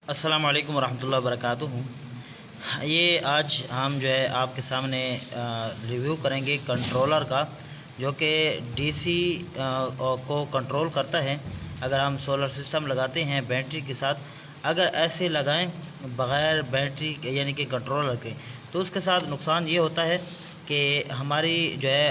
अस्सलाम वालेकुम वरहमतुल्लाहि वबरकातुहू। ये आज हम जो है आपके सामने रिव्यू करेंगे कंट्रोलर का, जो कि डीसी को कंट्रोल करता है। अगर हम सोलर सिस्टम लगाते हैं बैटरी के साथ, अगर ऐसे लगाएं बग़ैर बैटरी यानी कि कंट्रोलर के, तो उसके साथ नुकसान ये होता है कि हमारी जो है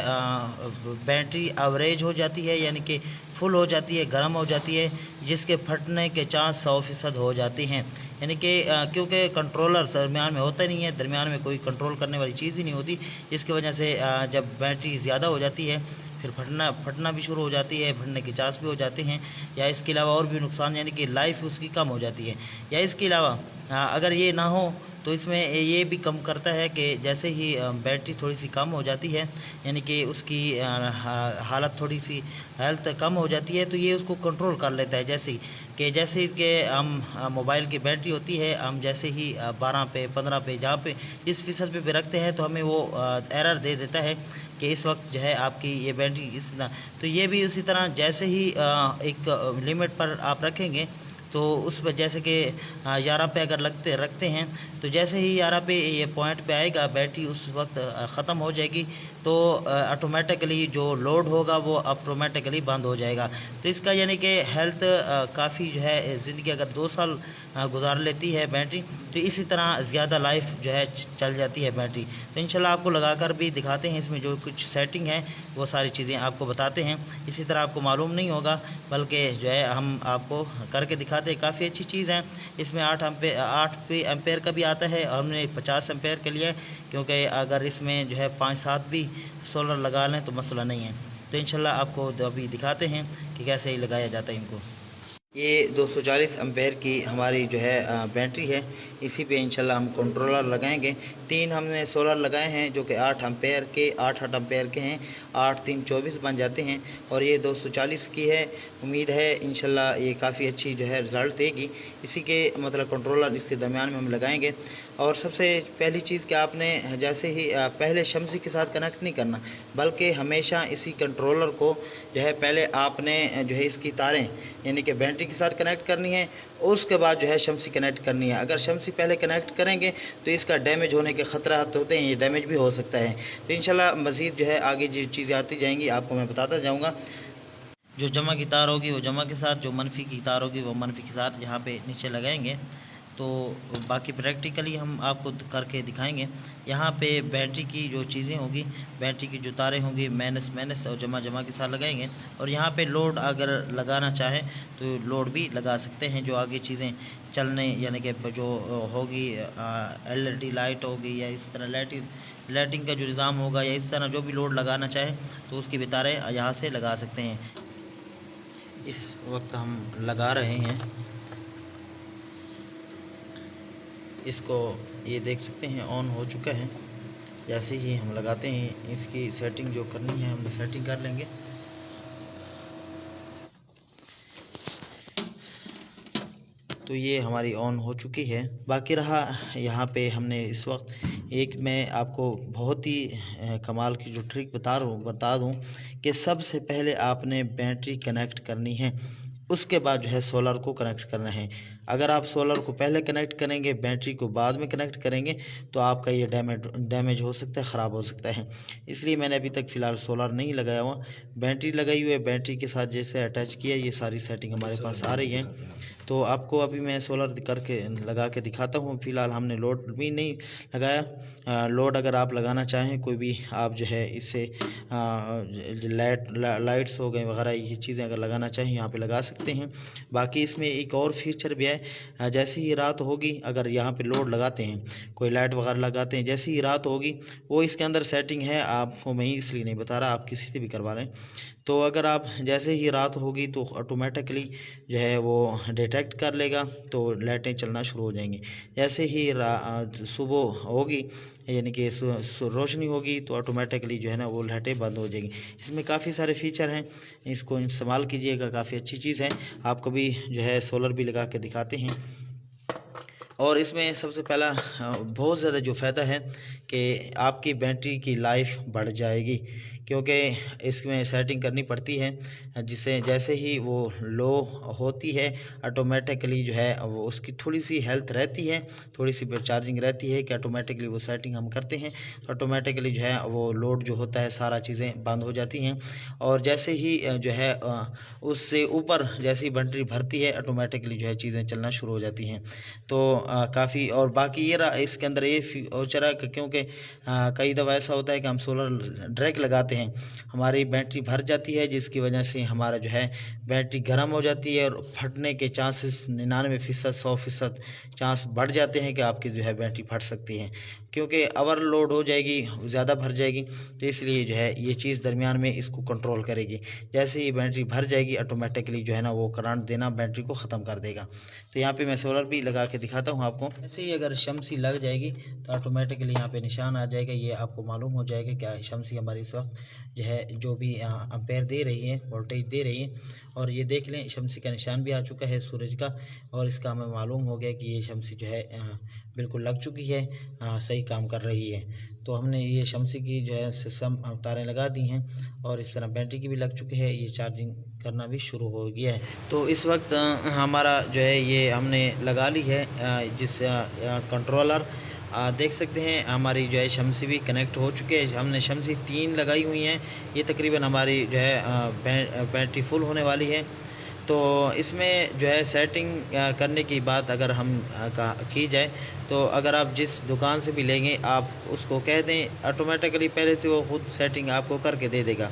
बैटरी एवरेज हो जाती है, यानी कि फुल हो जाती है, गर्म हो जाती है, जिसके फटने के चांस 100% हो जाती हैं। यानी कि क्योंकि कंट्रोलर दरमियान में होता नहीं है, दरमियान में कोई कंट्रोल करने वाली चीज़ ही नहीं होती, इसकी वजह से जब बैटरी ज़्यादा हो जाती है फिर फटना भी शुरू हो जाती है, फटने के चांस भी हो जाते हैं। या इसके अलावा और भी नुकसान, यानी कि लाइफ उसकी कम हो जाती है। या इसके अलावा अगर ये ना हो तो इसमें ये भी कम करता है कि जैसे ही बैटरी थोड़ी सी कम हो जाती है, यानी कि उसकी हालत थोड़ी सी हेल्थ कम हो जाती है, तो ये उसको कंट्रोल कर लेता है। जैसे ही कि हम मोबाइल की बैटरी होती है, हम जैसे ही 12 पे 15 पे जहाँ पे इस फ़ीसद पे रखते हैं, तो हमें वो एरर दे देता है कि इस वक्त जो है आपकी ये बैटरी इस ना। तो ये भी उसी तरह जैसे ही एक लिमिट पर आप रखेंगे, तो उस पर जैसे कि 11 पे अगर रखते हैं, तो जैसे ही 11 पे ये पॉइंट पे आएगा बैटरी उस वक्त ख़त्म हो जाएगी, तो ऑटोमेटिकली जो लोड होगा वो ऑटोमेटिकली बंद हो जाएगा। तो इसका यानी कि हेल्थ काफ़ी जो है, ज़िंदगी अगर 2 साल गुजार लेती है बैटरी, तो इसी तरह ज़्यादा लाइफ जो है चल जाती है बैटरी। तो इंशाल्लाह आपको लगाकर भी दिखाते हैं, इसमें जो कुछ सेटिंग है वो सारी चीज़ें आपको बताते हैं। इसी तरह आपको मालूम नहीं होगा, बल्कि जो है हम आपको करके दिखाते हैं। काफ़ी अच्छी चीज़ है। इसमें 8 एम्पेयर का भी आता है, और हमने 50 एम्पेयर के लिए, क्योंकि अगर इसमें जो है 5-7 भी सोलर लगा लें तो मसला नहीं है। तो इंशाल्लाह आपको अभी दिखाते हैं कि कैसे ही लगाया जाता है इनको। ये 240 एम्पेयर की हमारी जो है बैटरी है, इसी पे इंशाल्लाह हम कंट्रोलर लगाएंगे। 3 हमने सोलर लगाए हैं जो कि 8 एम्पेयर के हैं। 8 3 24 बन जाते हैं, और ये 240 की है। उम्मीद है इंशाल्लाह ये काफ़ी अच्छी जो है रिज़ल्ट देगी। इसी के मतलब कंट्रोलर इसके दरमियान में हम लगाएंगे। और सबसे पहली चीज़ कि आपने जैसे ही पहले शमसी के साथ कनेक्ट नहीं करना, बल्कि हमेशा इसी कंट्रोलर को जो है पहले आपने जो है इसकी तारें यानी कि बैटरी के साथ कनेक्ट करनी है, और उसके बाद जो है शमसी कनेक्ट करनी है। अगर शमसी पहले कनेक्ट करेंगे तो इसका डैमेज होने के ख़तरा होते हैं, ये डैमेज भी हो सकता है। तो इंशाल्लाह मज़ीद जो है आगे जो चीज़ें आती जाएंगी आपको मैं बताता जाऊँगा। जो जमा की तार होगी वो जमा के साथ, जो मनफी की तार होगी वो मनफी के साथ यहाँ पे नीचे लगाएंगे। तो बाकी प्रैक्टिकली हम आपको करके दिखाएंगे। यहाँ पे बैटरी की जो चीज़ें होगी, बैटरी की जो तारें होंगी माइनस और जमा के साथ लगाएंगे। और यहाँ पे लोड अगर लगाना चाहें तो लोड भी लगा सकते हैं। जो आगे चीज़ें चलने यानी कि जो होगी LED लाइट होगी, या इस तरह लाइटिंग का जो निज़ाम होगा, या इस तरह जो भी लोड लगाना चाहें तो उसकी भी तारें यहाँ से लगा सकते हैं। इस वक्त हम लगा रहे हैं इसको, ये देख सकते हैं ऑन हो चुका है। जैसे ही हम लगाते हैं इसकी सेटिंग जो करनी है हम सेटिंग कर लेंगे। तो ये हमारी ऑन हो चुकी है। बाकी रहा यहाँ पे हमने इस वक्त एक मैं आपको बहुत ही कमाल की जो ट्रिक बता दूँ कि सबसे पहले आपने बैटरी कनेक्ट करनी है, उसके बाद जो है सोलर को कनेक्ट करना है। अगर आप सोलर को पहले कनेक्ट करेंगे, बैटरी को बाद में कनेक्ट करेंगे, तो आपका ये डैमेज हो सकता है, ख़राब हो सकता है। इसलिए मैंने अभी तक फ़िलहाल सोलर नहीं लगाया हुआ, बैटरी लगाई हुई है। बैटरी के साथ जैसे अटैच किया, ये सारी सेटिंग हमारे पास आ रही है। तो आपको अभी मैं सोलर करके लगा के दिखाता हूँ। फ़िलहाल हमने लोड भी नहीं लगाया। लोड अगर आप लगाना चाहें कोई भी, आप जो है इससे लाइट्स हो गए वगैरह, ये चीज़ें अगर लगाना चाहें यहाँ पे लगा सकते हैं। बाकी इसमें एक और फीचर भी है, जैसे ही रात होगी अगर यहाँ पे लोड लगाते हैं, कोई लाइट वगैरह लगाते हैं, जैसे ही रात होगी वो इसके अंदर सेटिंग है, आपको मैं इसलिए नहीं बता रहा, आप किसी से भी करवा रहे हैं। तो अगर आप जैसे ही रात होगी तो ऑटोमेटिकली जो है वो डिटेक्ट कर लेगा, तो लाइटें चलना शुरू हो जाएंगी। जैसे ही सुबह होगी यानी कि रोशनी होगी, तो ऑटोमेटिकली जो है ना वो लाइटें बंद हो जाएंगी। इसमें काफ़ी सारे फीचर हैं, इसको इस्तेमाल कीजिएगा, काफ़ी अच्छी चीज़ है। आपको भी जो है सोलर भी लगा के दिखाते हैं। और इसमें सबसे पहला बहुत ज़्यादा जो फ़ायदा है कि आपकी बैटरी की लाइफ बढ़ जाएगी, क्योंकि इसमें सेटिंग करनी पड़ती है, जिसे जैसे ही वो लो होती है ऑटोमेटिकली जो है वो उसकी थोड़ी सी हेल्थ रहती है, थोड़ी सी चार्जिंग रहती है कि ऑटोमेटिकली वो सेटिंग हम करते हैं तो ऑटोमेटिकली जो है वो लोड जो होता है सारा चीज़ें बंद हो जाती हैं। और जैसे ही जो है उससे ऊपर जैसी बैटरी भरती है ऑटोमेटिकली जो है चीज़ें चलना शुरू हो जाती हैं। तो काफ़ी और बाकी ये रहा इसके अंदर ये फीचर है कि क्योंकि कई दफ़ा ऐसा होता है कि हम सोलर ड्रैग लगाते हैं, हमारी बैटरी भर जाती है, जिसकी वजह से हमारा जो है बैटरी गर्म हो जाती है और फटने के चांसेस 99% 100% चांस बढ़ जाते हैं कि आपकी जो है बैटरी फट सकती है, क्योंकि ओवरलोड हो जाएगी, ज़्यादा भर जाएगी। तो इसलिए जो है ये चीज़ दरमियान में इसको कंट्रोल करेगी। जैसे ही बैटरी भर जाएगी ऑटोमेटिकली जो है ना वो करंट देना बैटरी को ख़त्म कर देगा। तो यहाँ पे मैं सोलर भी लगा के दिखाता हूँ आपको। ऐसे ही अगर शमसी लग जाएगी तो ऑटोमेटिकली यहाँ पे निशान आ जाएगा, ये आपको मालूम हो जाएगा कि शमसी हमारी इस वक्त जो है जो भी एम्पेयर दे रही है, वोल्टेज दे रही है। और ये देख लें शमसी का निशान भी आ चुका है सूरज का, और इसका हमें मालूम हो गया कि ये शमसी जो है बिल्कुल लग चुकी है, सही काम कर रही है। तो हमने ये शमसी की जो है सिस्टम तारें लगा दी हैं, और इस तरह बैटरी की भी लग चुकी है, ये चार्जिंग करना भी शुरू हो गया है। तो इस वक्त हमारा जो है ये हमने लगा ली है जिस कंट्रोलर देख सकते हैं हमारी जो है शमसी भी कनेक्ट हो चुके हैं। हमने शमसी 3 लगाई हुई हैं, ये तकरीबन हमारी जो है बैटरी फुल होने वाली है। तो इसमें जो है सेटिंग करने की बात अगर हम की जाए तो अगर आप जिस दुकान से भी लेंगे आप उसको कह दें ऑटोमेटिकली पहले से वो ख़ुद सेटिंग आपको करके दे देगा।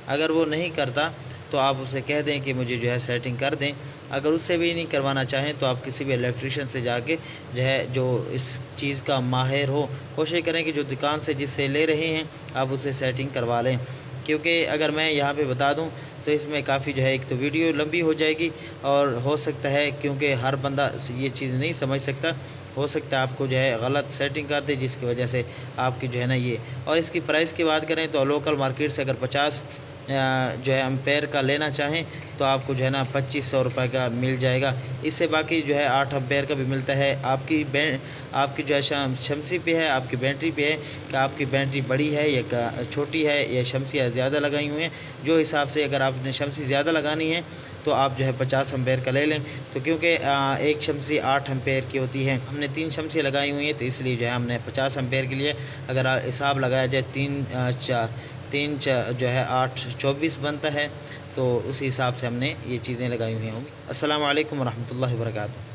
अगर वो नहीं करता तो आप उसे कह दें कि मुझे जो है सेटिंग कर दें। अगर उससे भी नहीं करवाना चाहें तो आप किसी भी इलेक्ट्रीशियन से जाके जो है जो इस चीज़ का माहिर हो, कोशिश करें कि जो दुकान से जिससे ले रहे हैं आप उससे सेटिंग करवा लें। क्योंकि अगर मैं यहाँ पे बता दूँ तो इसमें काफ़ी जो है एक तो वीडियो लंबी हो जाएगी, और हो सकता है क्योंकि हर बंदा ये चीज़ नहीं समझ सकता, हो सकता है आपको जो है गलत सेटिंग कर दे जिसकी वजह से आपकी जो है ना ये। और इसकी प्राइस की बात करें तो लोकल मार्केट से अगर 50 जो है एम्पेयर का लेना चाहें तो आपको जो है ना 2500 रुपये का मिल जाएगा। इससे बाकी जो है 8 एम्पेयर का भी मिलता है। आपकी जो है शमसी पे है, आपकी बैटरी पे है कि आपकी बैटरी बड़ी है या छोटी है या शमसियाँ ज़्यादा लगाई हुई हैं। जो हिसाब से अगर आपने शमसी ज़्यादा लगानी है तो आप जो है 50 एम्पेयर का ले लें। तो क्योंकि एक शमसी 8 एम्पेयर की होती है, हमने 3 शमसी लगाई हुई हैं, तो इसलिए जो है हमने 50 एम्पेयर के लिए अगर हिसाब लगाया जाए 3 जो है 8 24 बनता है, तो उसी हिसाब से हमने ये चीज़ें लगाई हुई हैं। अस्सलामु अलैकुम वरहमतुल्लाहि वबरकातुहू।